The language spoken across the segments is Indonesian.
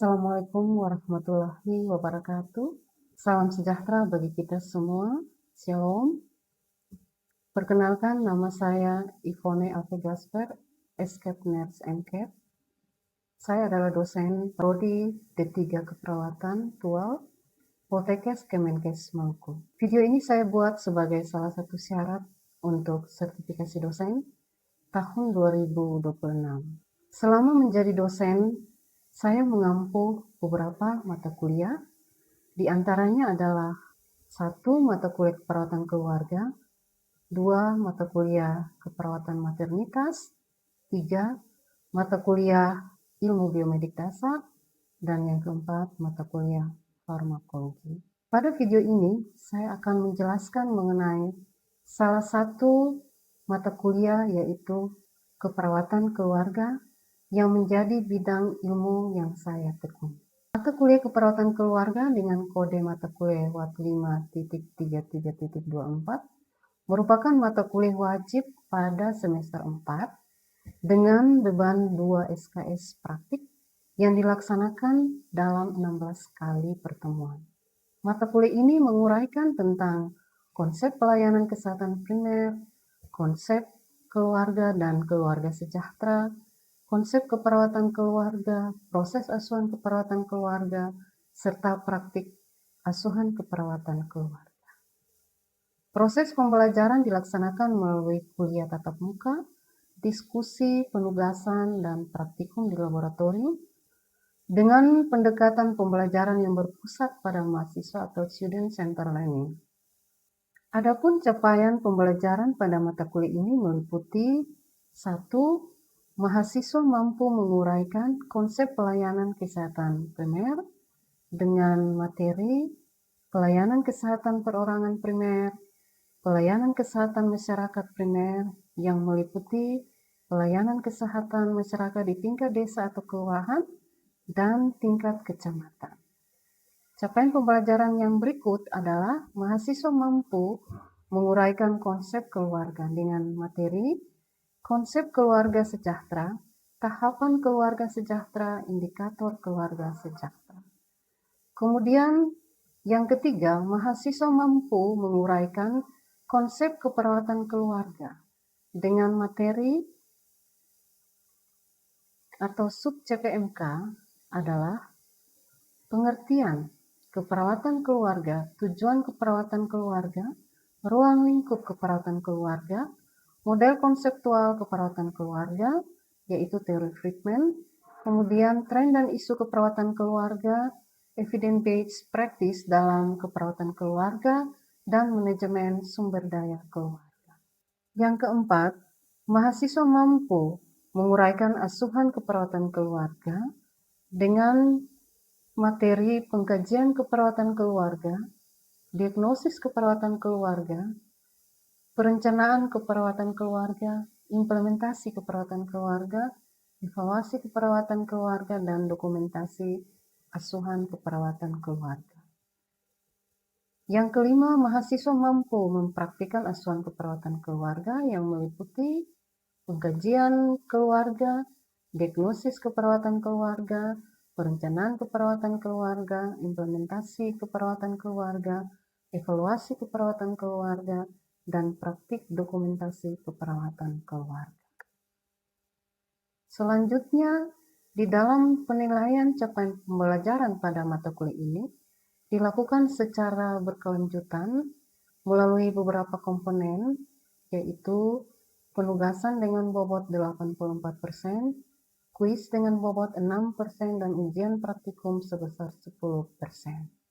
Assalamualaikum warahmatullahi wabarakatuh. Salam sejahtera bagi kita semua. Shalom. Perkenalkan, nama saya Ivone Alve Gasper, Escape Nurse MCAT. Saya adalah dosen Prodi D3 Keperawatan Tual, Poltekkes Kemenkes Maluku. Video ini saya buat sebagai salah satu syarat untuk sertifikasi dosen tahun 2026. Selama menjadi dosen, saya mengampu beberapa mata kuliah, di antaranya adalah 1 mata kuliah keperawatan keluarga, 2 mata kuliah keperawatan maternitas, 3 mata kuliah ilmu biomedik dasar, dan yang keempat mata kuliah farmakologi. Pada video ini, saya akan menjelaskan mengenai salah satu mata kuliah, yaitu keperawatan keluarga, yang menjadi bidang ilmu yang saya tekuni. Mata kuliah keperawatan keluarga dengan kode mata kuliah WAT 5.33.24 merupakan mata kuliah wajib pada semester 4 dengan beban 2 SKS praktik yang dilaksanakan dalam 16 kali pertemuan. Mata kuliah ini menguraikan tentang konsep pelayanan kesehatan primer, konsep keluarga dan keluarga sejahtera, konsep keperawatan keluarga, proses asuhan keperawatan keluarga, serta praktik asuhan keperawatan keluarga. Proses pembelajaran dilaksanakan melalui kuliah tatap muka, diskusi, penugasan, dan praktikum di laboratorium dengan pendekatan pembelajaran yang berpusat pada mahasiswa atau student center learning. Adapun capaian pembelajaran pada mata kuliah ini meliputi 1. Mahasiswa mampu menguraikan konsep pelayanan kesehatan primer dengan materi pelayanan kesehatan perorangan primer, pelayanan kesehatan masyarakat primer yang meliputi pelayanan kesehatan masyarakat di tingkat desa atau kelurahan dan tingkat kecamatan. Capaian pembelajaran yang berikut adalah mahasiswa mampu menguraikan konsep keluarga dengan materi konsep keluarga sejahtera, tahapan keluarga sejahtera, indikator keluarga sejahtera. Kemudian yang ketiga, mahasiswa mampu menguraikan konsep keperawatan keluarga dengan materi atau sub CPMK adalah pengertian keperawatan keluarga, tujuan keperawatan keluarga, ruang lingkup keperawatan keluarga, model konseptual keperawatan keluarga, yaitu teori Friedman, kemudian tren dan isu keperawatan keluarga, evidence-based practice dalam keperawatan keluarga, dan manajemen sumber daya keluarga. Yang keempat, mahasiswa mampu menguraikan asuhan keperawatan keluarga dengan materi pengkajian keperawatan keluarga, diagnosis keperawatan keluarga, perencanaan keperawatan keluarga, implementasi keperawatan keluarga, evaluasi keperawatan keluarga, dan dokumentasi asuhan keperawatan keluarga. Yang kelima, mahasiswa mampu mempraktikkan asuhan keperawatan keluarga yang meliputi pengkajian keluarga, diagnosis keperawatan keluarga, perencanaan keperawatan keluarga, implementasi keperawatan keluarga, evaluasi keperawatan keluarga, dan praktik dokumentasi keperawatan keluarga. Selanjutnya, di dalam penilaian capaian pembelajaran pada mata kuliah ini dilakukan secara berkelanjutan melalui beberapa komponen, yaitu penugasan dengan bobot 84%, kuis dengan bobot 6%, dan ujian praktikum sebesar 10%.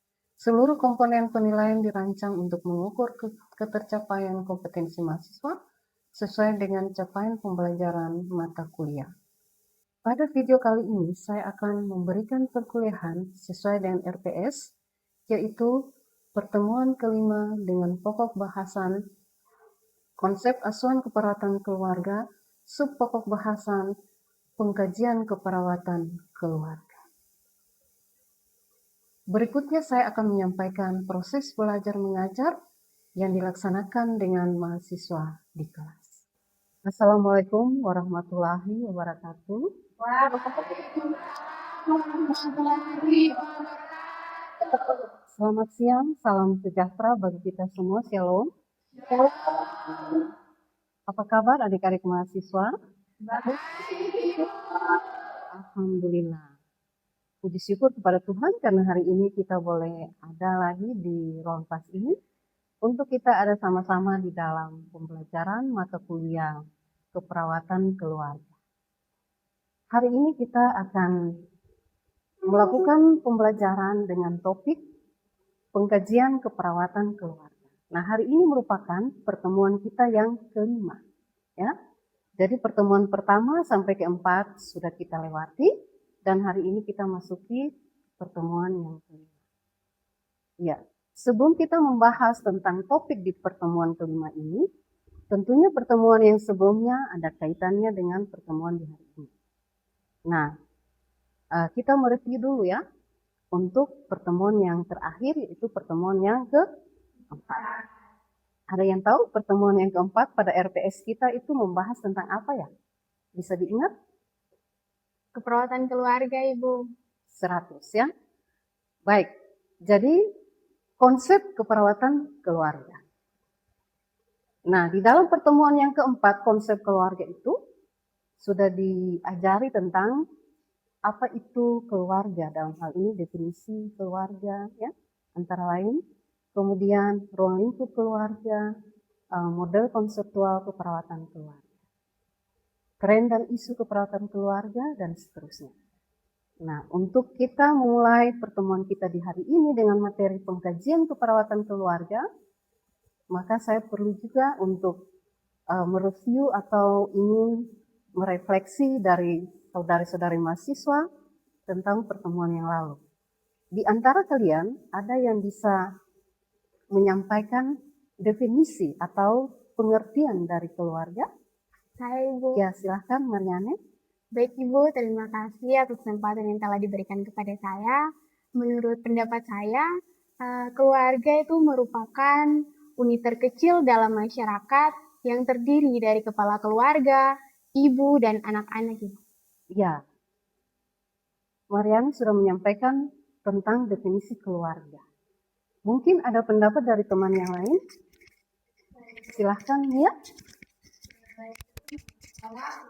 Seluruh komponen penilaian dirancang untuk mengukur ketercapaian kompetensi mahasiswa sesuai dengan capaian pembelajaran mata kuliah. Pada video kali ini, saya akan memberikan perkuliahan sesuai dengan RPS, yaitu pertemuan kelima dengan pokok bahasan konsep asuhan keperawatan keluarga, sub pokok bahasan pengkajian keperawatan keluarga. Berikutnya saya akan menyampaikan proses belajar mengajar yang dilaksanakan dengan mahasiswa di kelas. Assalamualaikum warahmatullahi wabarakatuh. Selamat siang, salam sejahtera bagi kita semua. Shalom. Apa kabar adik-adik mahasiswa? Alhamdulillah. Puji syukur kepada Tuhan karena hari ini kita boleh ada lagi di ruang kelas ini untuk kita ada sama-sama di dalam pembelajaran mata kuliah keperawatan keluarga. Hari ini kita akan melakukan pembelajaran dengan topik pengkajian keperawatan keluarga. Nah, hari ini merupakan pertemuan kita yang kelima, ya. Jadi pertemuan pertama sampai keempat sudah kita lewati, dan hari ini kita masuki pertemuan yang kelima. Ya, sebelum kita membahas tentang topik di pertemuan kelima ini, tentunya pertemuan yang sebelumnya ada kaitannya dengan pertemuan di hari ini. Nah, kita mereview dulu ya, untuk pertemuan yang terakhir, yaitu pertemuan yang keempat. Ada yang tahu pertemuan yang keempat pada RTS kita itu membahas tentang apa ya? Bisa diingat? Keperawatan keluarga, Ibu. 100 ya. Baik, jadi konsep keperawatan keluarga. Nah, di dalam pertemuan yang keempat, konsep keluarga itu sudah diajari tentang apa itu keluarga, dalam hal ini definisi keluarga ya, antara lain, kemudian ruang lingkup keluarga, model konseptual keperawatan keluarga, tren dan isu keperawatan keluarga, dan seterusnya. Nah, untuk kita mulai pertemuan kita di hari ini dengan materi pengkajian keperawatan keluarga, maka saya perlu juga untuk mereview atau ingin merefleksi dari saudari-saudari mahasiswa tentang pertemuan yang lalu. Di antara kalian, ada yang bisa menyampaikan definisi atau pengertian dari keluarga? Saya, Ibu. Ya, silahkan Mariane. Baik, Ibu. Terima kasih atas kesempatan yang telah diberikan kepada saya. Menurut pendapat saya, keluarga itu merupakan unit terkecil dalam masyarakat yang terdiri dari kepala keluarga, ibu, dan anak-anak, Ibu. Ya, Mariani sudah menyampaikan tentang definisi keluarga. Mungkin ada pendapat dari teman yang lain? Silahkan, Mia.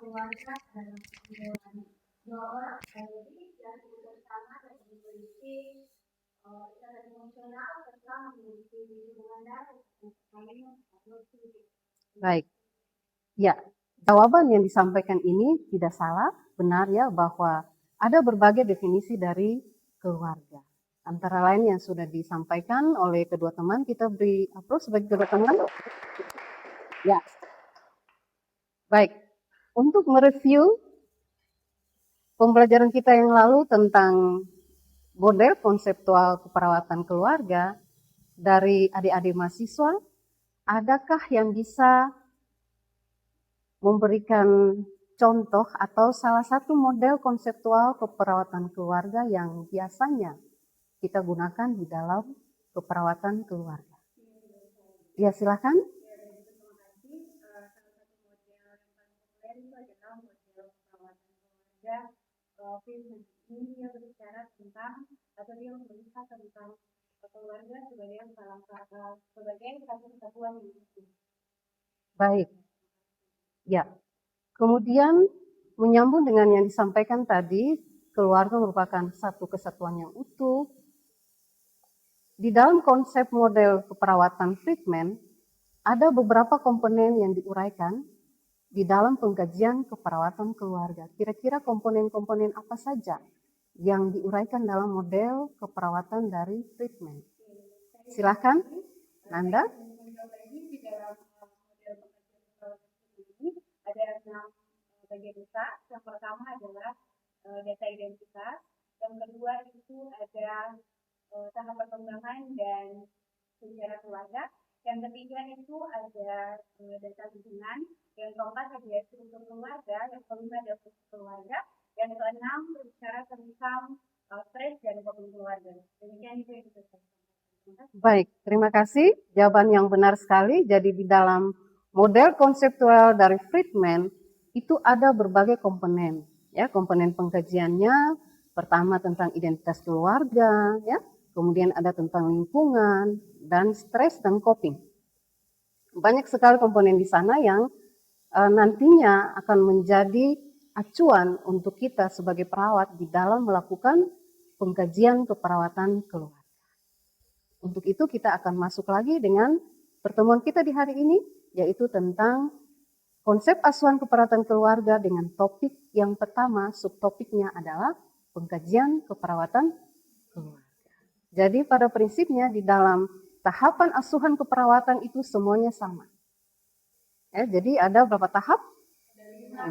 Keluarga adalah dua orang yang bersama dan memiliki ikatan emosional serta memiliki hubungan darah. Baik, ya. Jawaban yang disampaikan ini tidak salah, benar ya, bahwa ada berbagai definisi dari keluarga. Antara lain yang sudah disampaikan oleh kedua teman, kita beri aplaus sebagai kedua teman. Ya, baik. Untuk mereview pembelajaran kita yang lalu tentang model konseptual keperawatan keluarga dari adik-adik mahasiswa, adakah yang bisa memberikan contoh atau salah satu model konseptual keperawatan keluarga yang biasanya kita gunakan di dalam keperawatan keluarga? Ya, silakan. Ini dia berbicara tentang atau dia melihat tentang keluarga sebagai satu kesatuan yang utuh. Baik. Ya, kemudian menyambung dengan yang disampaikan tadi, keluarga merupakan satu kesatuan yang utuh. Di dalam konsep model keperawatan Friedman, ada beberapa komponen yang diuraikan di dalam pengkajian keperawatan keluarga. Kira-kira komponen-komponen apa saja yang diuraikan dalam model keperawatan dari Friedman? Silakan, Nanda. Ada 6 bagian besar. Yang pertama adalah data identitas. Yang kedua itu ada tahap perkembangan dan sejarah keluarga. Yang ketiga itu ada data hubungan. Yang keempat ada struktur keluarga. Yang kelima ada fungsi keluarga. Yang keenam berbicara tentang stres dan problem keluarga. Demikian itu yang kita sampaikan. Baik, terima kasih. Jawaban yang benar sekali. Jadi di dalam model konseptual dari Friedman itu ada berbagai komponen, ya, komponen pengkajiannya Pertama tentang identitas keluarga, ya. Kemudian ada tentang lingkungan dan stres dan coping. Banyak sekali komponen di sana yang nantinya akan menjadi acuan untuk kita sebagai perawat di dalam melakukan pengkajian keperawatan keluarga. Untuk itu kita akan masuk lagi dengan pertemuan kita di hari ini, yaitu tentang konsep asuhan keperawatan keluarga dengan topik yang pertama, subtopiknya adalah pengkajian keperawatan keluarga. Jadi pada prinsipnya di dalam tahapan asuhan keperawatan itu semuanya sama. Ya, jadi ada berapa tahap? 5.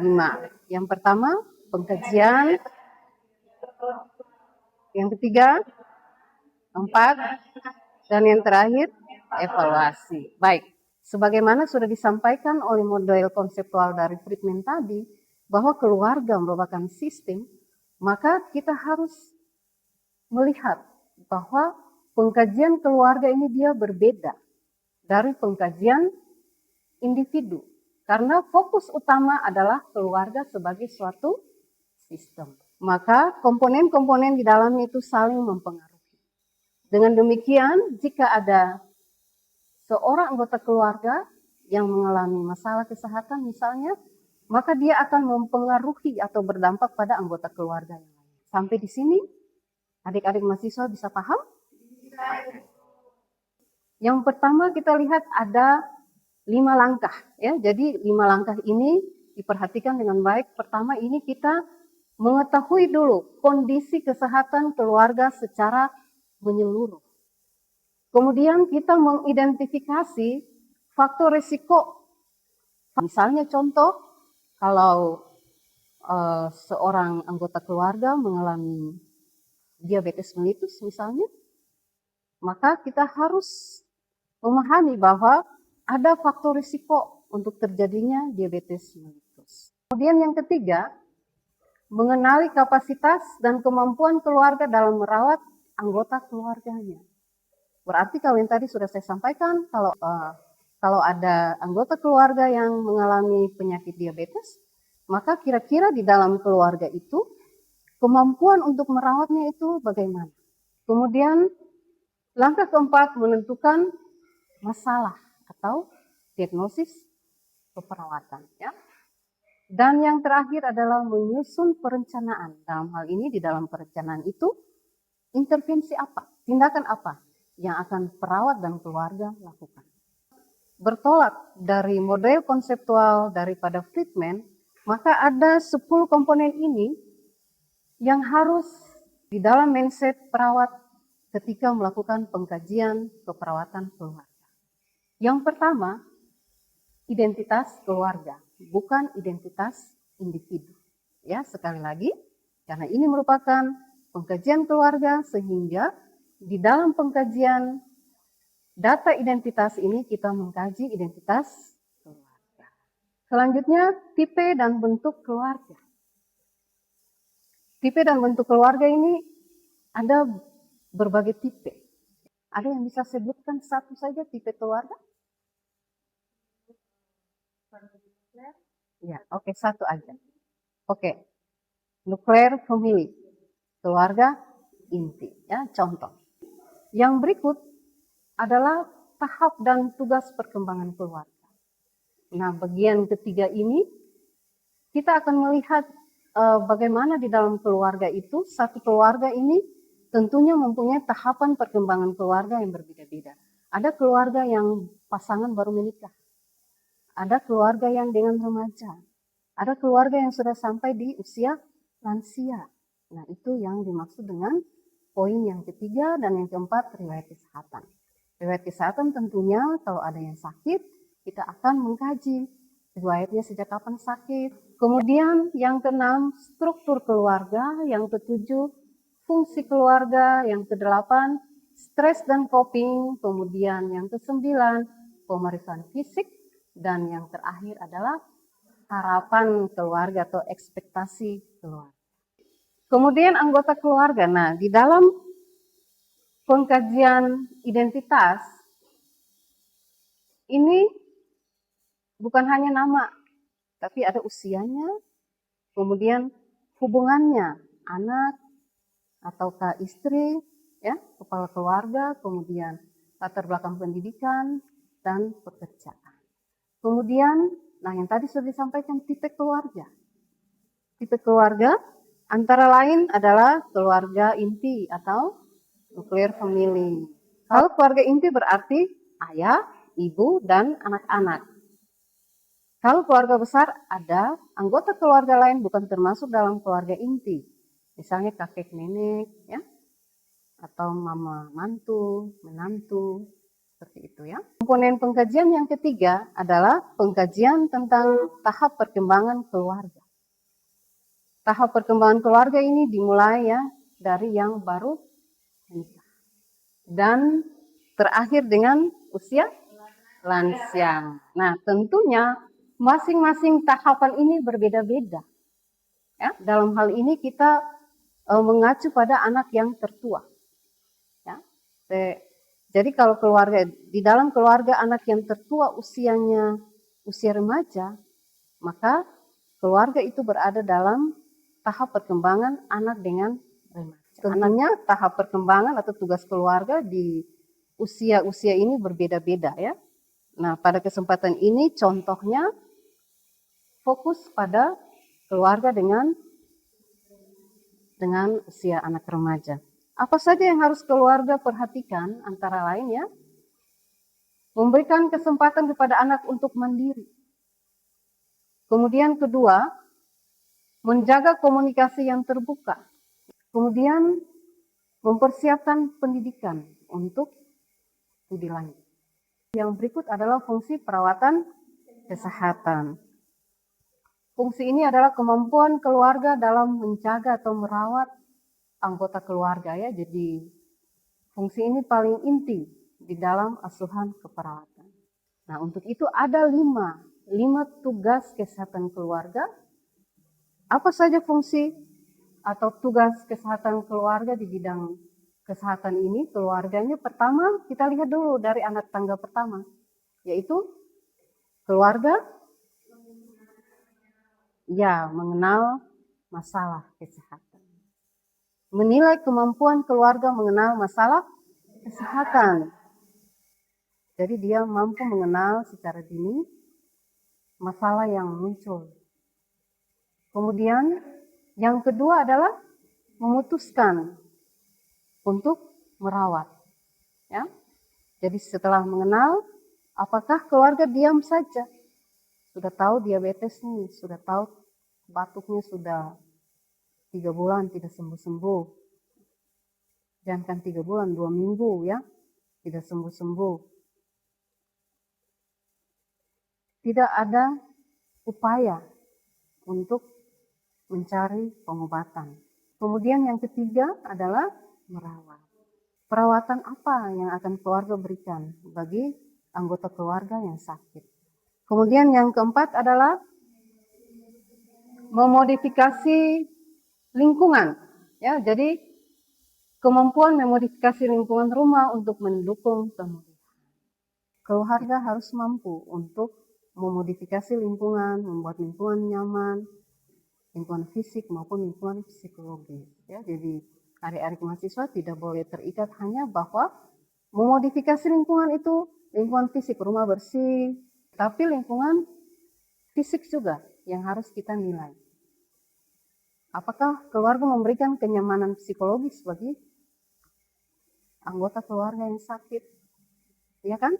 Yang pertama pengkajian, yang ketiga 4, dan yang terakhir evaluasi. Baik, sebagaimana sudah disampaikan oleh model konseptual dari Friedman tadi, bahwa keluarga merupakan sistem, maka kita harus melihat bahwa pengkajian keluarga ini dia berbeda dari pengkajian individu. Karena fokus utama adalah keluarga sebagai suatu sistem. Maka komponen-komponen di dalamnya itu saling mempengaruhi. Dengan demikian, jika ada seorang anggota keluarga yang mengalami masalah kesehatan misalnya, maka dia akan mempengaruhi atau berdampak pada anggota keluarga yang lain. Sampai di sini, adik-adik mahasiswa bisa paham? Yang pertama kita lihat ada 5 langkah, ya. Jadi 5 langkah ini diperhatikan dengan baik. Pertama ini kita mengetahui dulu kondisi kesehatan keluarga secara menyeluruh. Kemudian kita mengidentifikasi faktor risiko. Misalnya contoh, kalau seorang anggota keluarga mengalami diabetes mellitus misalnya, maka kita harus memahami bahwa ada faktor risiko untuk terjadinya diabetes mellitus. Kemudian yang ketiga, mengenali kapasitas dan kemampuan keluarga dalam merawat anggota keluarganya. Berarti kalau yang tadi sudah saya sampaikan, kalau ada anggota keluarga yang mengalami penyakit diabetes, maka kira-kira di dalam keluarga itu kemampuan untuk merawatnya itu bagaimana. Kemudian langkah keempat, menentukan masalah atau diagnosis keperawatan, ya. Dan yang terakhir adalah menyusun perencanaan. Dalam hal ini, di dalam perencanaan itu intervensi apa, tindakan apa yang akan perawat dan keluarga lakukan. Bertolak dari model konseptual daripada Friedman, maka ada 10 komponen ini yang harus di dalam mindset perawat ketika melakukan pengkajian keperawatan keluarga. Yang pertama, identitas keluarga, bukan identitas individu. Ya, sekali lagi, karena ini merupakan pengkajian keluarga sehingga di dalam pengkajian data identitas ini kita mengkaji identitas keluarga. Selanjutnya, tipe dan bentuk keluarga. Tipe dan bentuk keluarga ini ada berbagai tipe. Ada yang bisa sebutkan satu saja tipe keluarga? Ya, oke, satu aja. Oke, nuclear family, keluarga inti, ya, contoh. Yang berikut adalah tahap dan tugas perkembangan keluarga. Nah, bagian ketiga ini kita akan melihat bagaimana di dalam keluarga itu, satu keluarga ini tentunya mempunyai tahapan perkembangan keluarga yang berbeda-beda. Ada keluarga yang pasangan baru menikah, ada keluarga yang dengan remaja, ada keluarga yang sudah sampai di usia lansia. Nah, itu yang dimaksud dengan poin yang ketiga dan yang keempat, riwayat kesehatan. Riwayat kesehatan tentunya kalau ada yang sakit, kita akan mengkaji riwayatnya sejak kapan sakit. Kemudian yang keenam, struktur keluarga. Yang ketujuh, fungsi keluarga. Yang kedelapan, stres dan coping. Kemudian yang kesembilan, pemeriksaan fisik. Dan yang terakhir adalah harapan keluarga atau ekspektasi keluarga. Kemudian anggota keluarga. Nah, di dalam pengkajian identitas ini bukan hanya nama, tapi ada usianya, kemudian hubungannya anak, ataukah istri, ya, kepala keluarga, kemudian latar belakang pendidikan, dan pekerjaan. Kemudian, nah yang tadi sudah disampaikan tipe keluarga. Tipe keluarga antara lain adalah keluarga inti atau nuclear family. Kalau keluarga inti berarti ayah, ibu, dan anak-anak. Kalau keluarga besar ada anggota keluarga lain bukan termasuk dalam keluarga inti. Misalnya kakek nenek, ya, atau mama mantu, menantu, seperti itu ya. Komponen pengkajian yang ketiga adalah pengkajian tentang tahap perkembangan keluarga. Tahap perkembangan keluarga ini dimulai ya dari yang baru menikah dan terakhir dengan usia lansia. Nah, tentunya masing-masing tahapan ini berbeda-beda. Ya, dalam hal ini kita mengacu pada anak yang tertua. Ya. Jadi kalau keluarga di dalam keluarga anak yang tertua usianya usia remaja, maka keluarga itu berada dalam tahap perkembangan anak dengan remaja. Tentunya tahap perkembangan atau tugas keluarga di usia-usia ini berbeda-beda ya. Nah, pada kesempatan ini contohnya fokus pada keluarga dengan usia anak remaja. Apa saja yang harus keluarga perhatikan? Antara lain ya, memberikan kesempatan kepada anak untuk mandiri. Kemudian kedua, menjaga komunikasi yang terbuka. Kemudian mempersiapkan pendidikan untuk studi lanjut. Yang berikut adalah fungsi perawatan kesehatan. Fungsi ini adalah kemampuan keluarga dalam menjaga atau merawat anggota keluarga ya. Jadi fungsi ini paling inti di dalam asuhan keperawatan. Nah, untuk itu ada lima tugas kesehatan keluarga. Apa saja fungsi atau tugas kesehatan keluarga di bidang kesehatan ini? Keluarganya pertama kita lihat dulu dari anak tangga pertama, yaitu keluarga ya mengenal masalah kesehatan. Menilai kemampuan keluarga mengenal masalah kesehatan. Jadi dia mampu mengenal secara dini masalah yang muncul. Kemudian yang kedua adalah memutuskan untuk merawat. Ya. Jadi setelah mengenal, apakah keluarga diam saja? Sudah tahu diabetes nih, sudah tahu batuknya sudah 3 bulan tidak sembuh-sembuh. Jangan kan 3 bulan, 2 minggu ya, tidak sembuh-sembuh. Tidak ada upaya untuk mencari pengobatan. Kemudian yang ketiga adalah merawat. Perawatan apa yang akan keluarga berikan bagi anggota keluarga yang sakit. Kemudian yang keempat adalah memodifikasi lingkungan. Ya, jadi kemampuan memodifikasi lingkungan rumah untuk mendukung pemulihan. Keluarga harus mampu untuk memodifikasi lingkungan, membuat lingkungan nyaman, lingkungan fisik maupun lingkungan psikologis. Ya, jadi adik-adik mahasiswa tidak boleh terikat hanya bahwa memodifikasi lingkungan itu lingkungan fisik, rumah bersih, tapi lingkungan fisik juga yang harus kita nilai. Apakah keluarga memberikan kenyamanan psikologis bagi anggota keluarga yang sakit? Ya kan?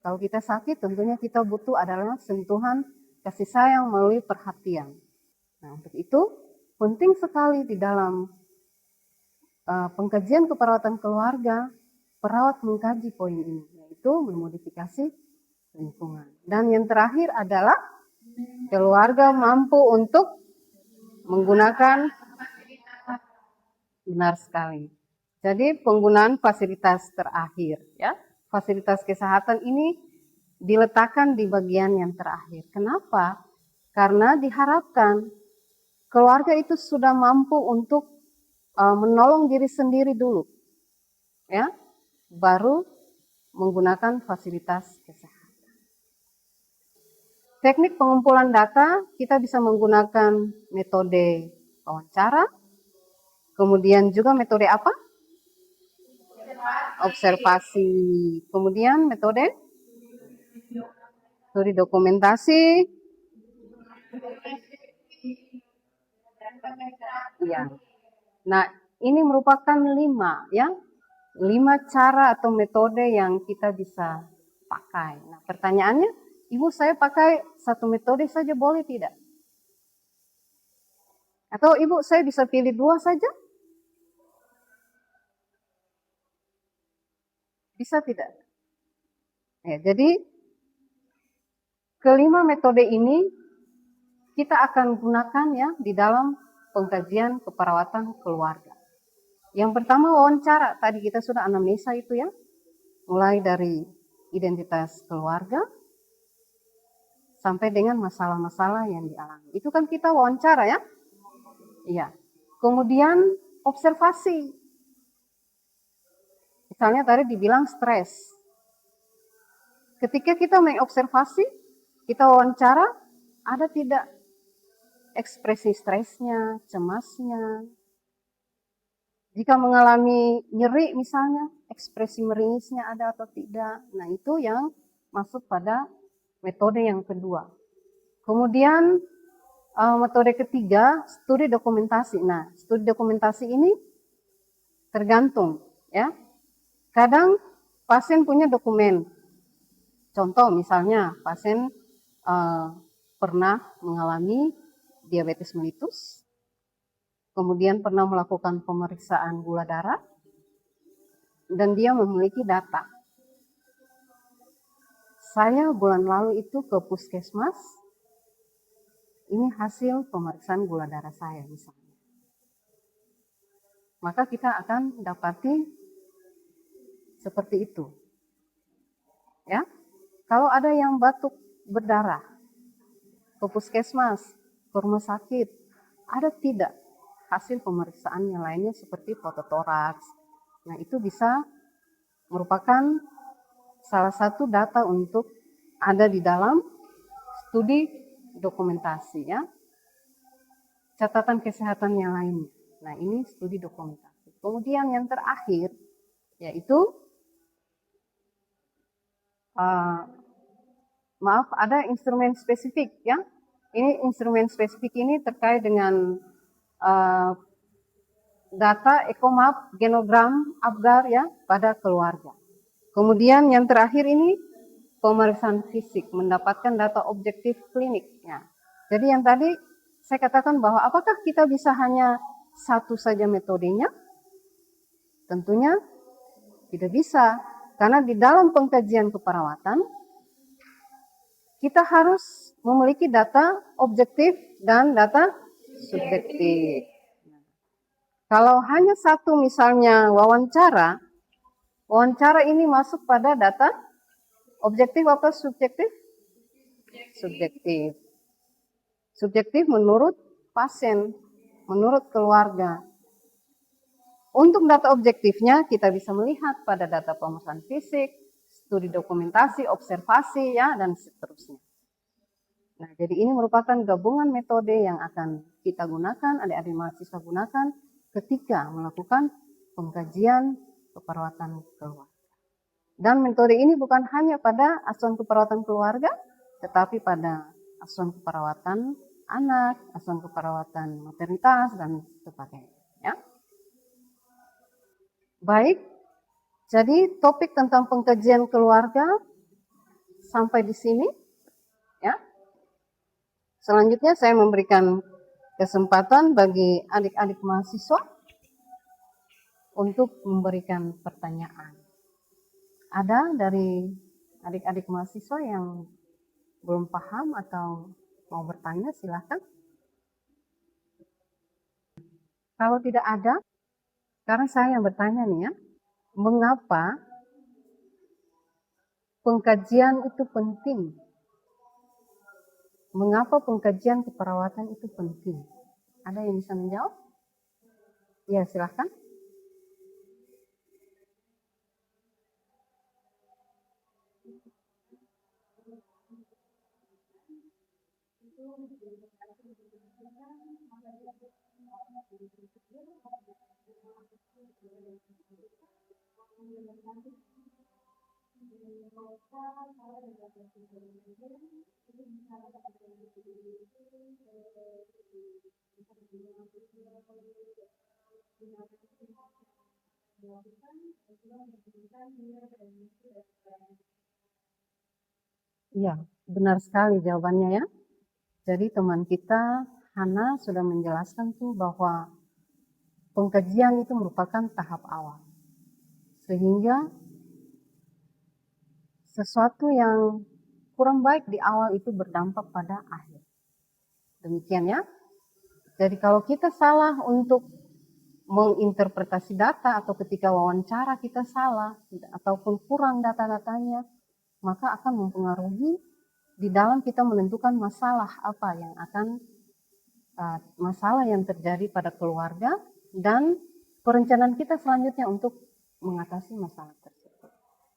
Kalau kita sakit tentunya kita butuh adalah sentuhan kasih sayang melalui perhatian. Nah, untuk itu penting sekali di dalam pengkajian keperawatan keluarga, perawat mengkaji poin ini, yaitu memodifikasi lingkungan. Dan yang terakhir adalah keluarga mampu untuk menggunakan, benar sekali. Jadi penggunaan fasilitas terakhir, ya, fasilitas kesehatan ini diletakkan di bagian yang terakhir. Kenapa? Karena diharapkan keluarga itu sudah mampu untuk menolong diri sendiri dulu, ya, baru menggunakan fasilitas kesehatan. Teknik pengumpulan data kita bisa menggunakan metode wawancara, Kemudian juga metode apa? Observasi. Kemudian metode dokumentasi. Ya. Nah, ini merupakan 5 ya. 5 cara atau metode yang kita bisa pakai. Nah, pertanyaannya, Ibu, saya pakai satu metode saja boleh tidak? Atau Ibu, saya bisa pilih 2 saja? Bisa tidak? Ya, jadi kelima metode ini kita akan gunakan ya di dalam pengkajian keperawatan keluarga. Yang pertama wawancara, tadi kita sudah anamnesa itu ya, mulai dari identitas keluarga sampai dengan masalah-masalah yang dialami. Itu kan kita wawancara ya? Iya. Kemudian observasi. Misalnya tadi dibilang stres. Ketika kita mengobservasi, kita wawancara, ada tidak ekspresi stresnya, cemasnya. Jika mengalami nyeri misalnya, ekspresi meringisnya ada atau tidak. Nah, itu yang masuk pada metode yang kedua. Kemudian metode ketiga, studi dokumentasi. Nah, studi dokumentasi ini tergantung ya. Kadang pasien punya dokumen. Contoh misalnya pasien pernah mengalami diabetes mellitus, kemudian pernah melakukan pemeriksaan gula darah, dan dia memiliki data. Saya bulan lalu itu ke puskesmas, ini hasil pemeriksaan gula darah saya misalnya. Maka kita akan dapati seperti itu. Ya. Kalau ada yang batuk berdarah, ke puskesmas, ke rumah sakit, ada tidak hasil pemeriksaan yang lainnya seperti fototoraks. Nah, itu bisa merupakan salah satu data untuk ada di dalam studi dokumentasi ya. Catatan kesehatan yang lainnya. Nah, ini studi dokumentasi. Kemudian yang terakhir yaitu ada instrumen spesifik ya. Ini instrumen spesifik ini terkait dengan data ECOMAP, genogram, APGAR ya pada keluarga. Kemudian yang terakhir ini pemeriksaan fisik, mendapatkan data objektif klinik ya. Jadi yang tadi saya katakan bahwa apakah kita bisa hanya satu saja metodenya? Tentunya tidak bisa, karena di dalam pengkajian keperawatan kita harus memiliki data objektif dan data subjektif. Kalau hanya satu misalnya wawancara ini masuk pada data objektif atau subjektif? Subjektif. Subjektif menurut pasien, menurut keluarga. Untuk data objektifnya kita bisa melihat pada data pemeriksaan fisik, studi dokumentasi, observasi ya dan seterusnya. Nah, jadi ini merupakan gabungan metode yang akan kita gunakan, adik-adik mahasiswa gunakan ketika melakukan pengkajian keperawatan keluarga. Dan metode ini bukan hanya pada asuhan keperawatan keluarga, tetapi pada asuhan keperawatan anak, asuhan keperawatan maternitas dan sebagainya. Ya. Baik, jadi topik tentang pengkajian keluarga sampai di sini. Ya. Selanjutnya saya memberikan kesempatan bagi adik-adik mahasiswa untuk memberikan pertanyaan. Ada dari adik-adik mahasiswa yang belum paham atau mau bertanya, silakan. Kalau tidak ada, sekarang saya yang bertanya nih ya, mengapa pengkajian itu penting? Mengapa pengkajian keperawatan itu penting? Ada yang bisa menjawab? Ya, silakan. Iya, benar sekali jawabannya ya. Jadi teman kita Hana sudah menjelaskan tuh bahwa pengkajian itu merupakan tahap awal. Sehingga sesuatu yang kurang baik di awal itu berdampak pada akhir. Demikian ya. Jadi kalau kita salah untuk menginterpretasi data atau ketika wawancara kita salah ataupun kurang data-datanya, maka akan mempengaruhi di dalam kita menentukan masalah apa yang akan masalah yang terjadi pada keluarga dan perencanaan kita selanjutnya untuk mengatasi masalah tersebut.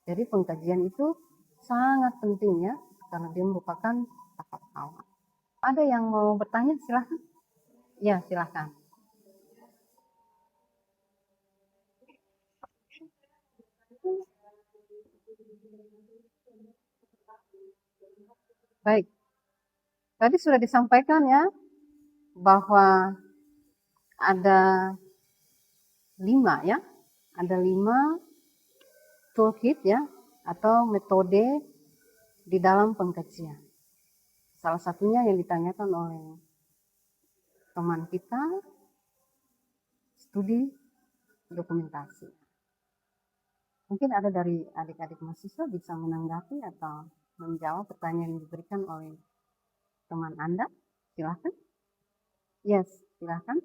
Jadi pengkajian itu sangat penting ya, karena dia merupakan tahap awal. Ada yang mau bertanya? Silahkan. Ya, silahkan. Baik. Tadi sudah disampaikan ya, bahwa ada 5 ya, ada 5 toolkit ya, atau metode di dalam pengkajian. Salah satunya yang ditanyakan oleh teman kita, studi dokumentasi. Mungkin ada dari adik-adik mahasiswa bisa menanggapi atau menjawab pertanyaan yang diberikan oleh teman Anda. Silahkan. Yes, silahkan.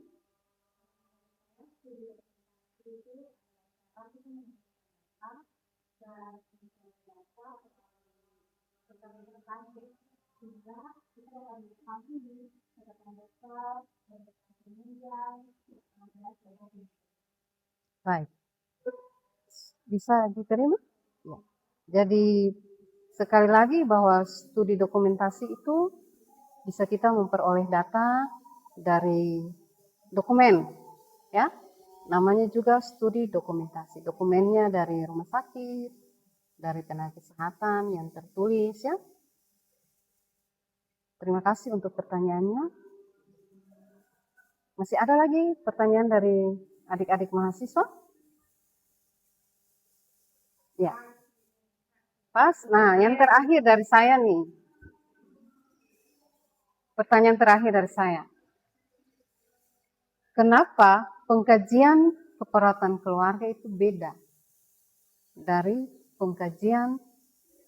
Baik. Bisa diterima? Ya. Jadi sekali lagi bahwa studi dokumentasi itu bisa kita memperoleh data dari dokumen, ya. Namanya juga studi dokumentasi. Dokumennya dari rumah sakit, dari tenaga kesehatan yang tertulis, ya. Terima kasih untuk pertanyaannya. Masih ada lagi pertanyaan dari adik-adik mahasiswa? Ya. Pas. Nah, yang terakhir dari saya nih. Pertanyaan terakhir dari saya. Kenapa pengkajian keperawatan keluarga itu beda dari pengkajian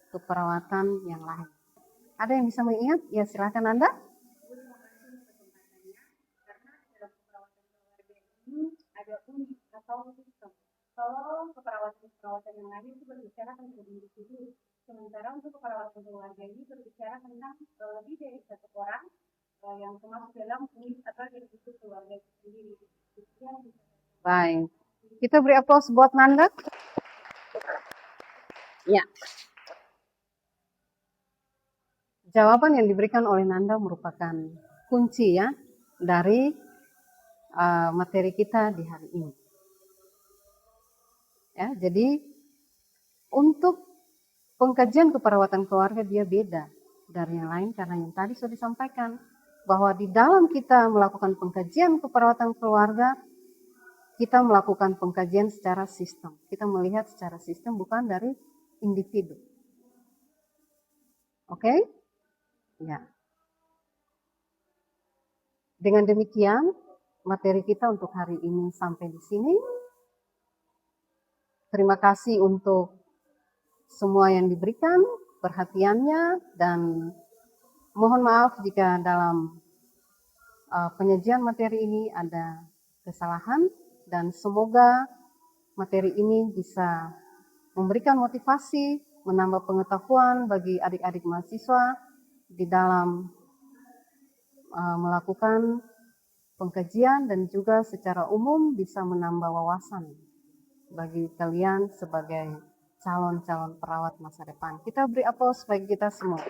keperawatan yang lain? Ada yang bisa mengingat? Ya, silakan Anda. Ada unik atau sistem. Kalau keperawatan yang lain itu berbicara tentang individu, sementara untuk keperawatan keluarga ini berbicara tentang lebih dari satu orang yang termasuk dalam unit atau individu keluarga sendiri. Baik, kita beri aplaus buat Nanda. Ya. Jawaban yang diberikan oleh Nanda merupakan kunci ya dari materi kita di hari ini. Ya, jadi untuk pengkajian keperawatan keluarga dia beda dari yang lain karena yang tadi sudah disampaikan bahwa di dalam kita melakukan pengkajian keperawatan keluarga, kita melakukan pengkajian secara sistem. Kita melihat secara sistem bukan dari individu. Oke? Ya. Dengan demikian, materi kita untuk hari ini sampai di sini. Terima kasih untuk semua yang diberikan perhatiannya dan mohon maaf jika dalam penyajian materi ini ada kesalahan dan semoga materi ini bisa memberikan motivasi, menambah pengetahuan bagi adik-adik mahasiswa di dalam melakukan pengkajian dan juga secara umum bisa menambah wawasan bagi kalian sebagai calon-calon perawat masa depan. Kita beri aplaus bagi kita semua.